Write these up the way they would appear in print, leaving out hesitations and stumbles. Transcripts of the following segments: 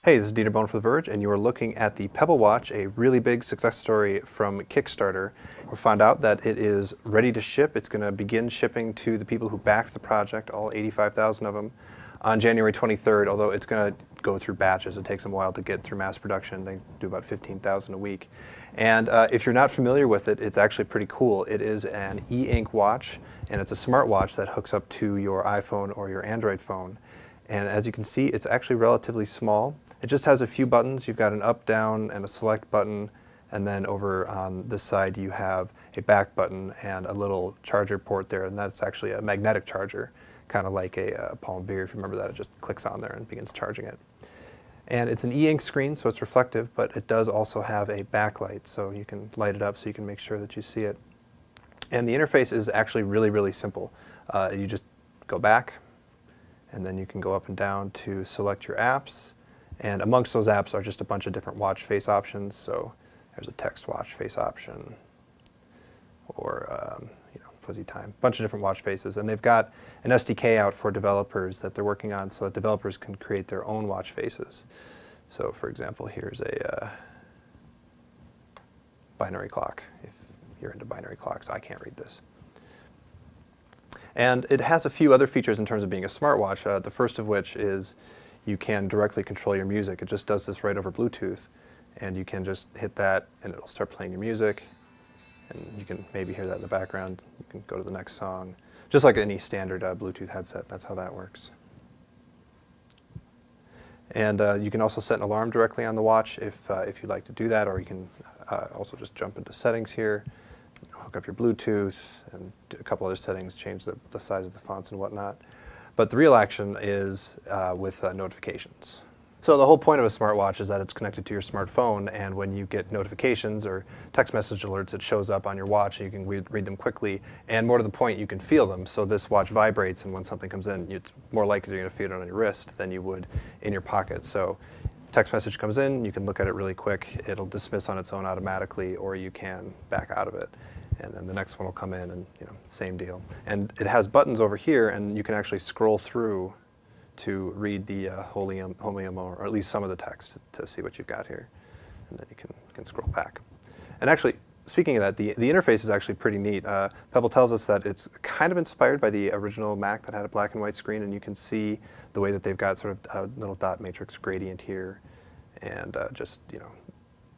Hey, this is Dieter Bohn for The Verge, and you are looking at the Pebble watch, a really big success story from Kickstarter. We found out that it is ready to ship. It's going to begin shipping to the people who backed the project, all 85,000 of them, on January 23rd, although it's going to go through batches. It takes them a while to get through mass production. They do about 15,000 a week. And if you're not familiar with it, it's actually pretty cool. It is an e-ink watch, and it's a smartwatch that hooks up to your iPhone or your Android phone. And as you can see, it's actually relatively small. It just has a few buttons. You've got an up, down, and a select button. And then over on this side, you have a back button and a little charger port there. And that's actually a magnetic charger, kind of like a Palm Veer. If you remember that, it just clicks on there and begins charging it. And it's an e-ink screen, so it's reflective, but it does also have a backlight. So you can light it up so you can make sure that you see it. And the interface is actually really, really simple. You just go back, and then you can go up and down to select your apps. And amongst those apps are just a bunch of different watch face options. So there's a text watch face option, or fuzzy time, a bunch of different watch faces. And they've got an SDK out for developers that they're working on so that developers can create their own watch faces. So for example, here's a binary clock. If you're into binary clocks, I can't read this. And it has a few other features in terms of being a smartwatch, the first of which is you can directly control your music. It just does this right over Bluetooth, and you can just hit that and it'll start playing your music, and you can maybe hear that in the background. You can go to the next song, just like any standard Bluetooth headset. That's how that works. And you can also set an alarm directly on the watch if you'd like to do that, or you can also just jump into settings here, hook up your Bluetooth, and do a couple other settings, change the size of the fonts and whatnot. But the real action is with notifications. So the whole point of a smartwatch is that it's connected to your smartphone, and when you get notifications or text message alerts, it shows up on your watch, and you can read them quickly, and more to the point, you can feel them. So this watch vibrates, and when something comes in, it's more likely you're going to feel it on your wrist than you would in your pocket. So text message comes in, you can look at it really quick, it'll dismiss on its own automatically, or you can back out of it. And then the next one will come in, and same deal. And it has buttons over here, and you can actually scroll through to read the holium, or at least some of the text to see what you've got here. And then you can scroll back. And actually, speaking of that, the interface is actually pretty neat. Pebble tells us that it's kind of inspired by the original Mac that had a black and white screen, and you can see the way that they've got sort of a little dot matrix gradient here, and just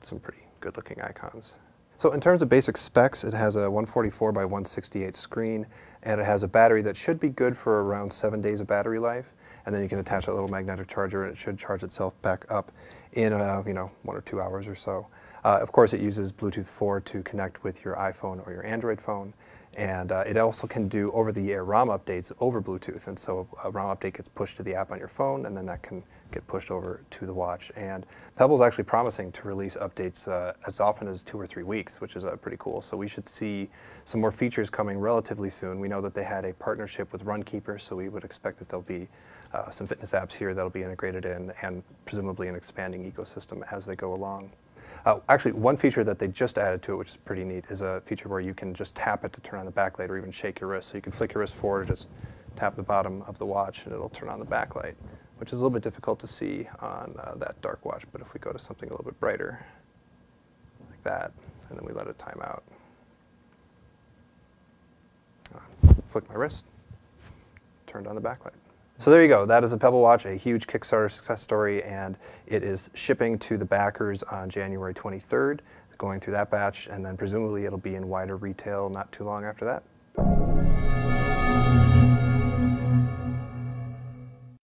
some pretty good looking icons. So in terms of basic specs, it has a 144 by 168 screen, and it has a battery that should be good for around 7 days of battery life. And then you can attach a little magnetic charger, and it should charge itself back up in 1 or 2 hours or so. Of course, it uses Bluetooth 4 to connect with your iPhone or your Android phone, and it also can do over-the-air ROM updates over Bluetooth. And so a ROM update gets pushed to the app on your phone, and then that can get pushed over to the watch. And Pebble's actually promising to release updates as often as 2 or 3 weeks, which is pretty cool. So we should see some more features coming relatively soon. We know that they had a partnership with Runkeeper, so we would expect that there'll be some fitness apps here that'll be integrated in, and presumably an expanding ecosystem as they go along. Actually, one feature that they just added to it, which is pretty neat, is a feature where you can just tap it to turn on the backlight, or even shake your wrist. So you can flick your wrist forward, just tap the bottom of the watch, and it'll turn on the backlight, which is a little bit difficult to see on that dark watch. But if we go to something a little bit brighter, like that, and then we let it time out, flick my wrist, turned on the backlight. So there you go. That is a Pebble watch, a huge Kickstarter success story, and it is shipping to the backers on January 23rd. It's going through that batch, and then presumably it'll be in wider retail not too long after that.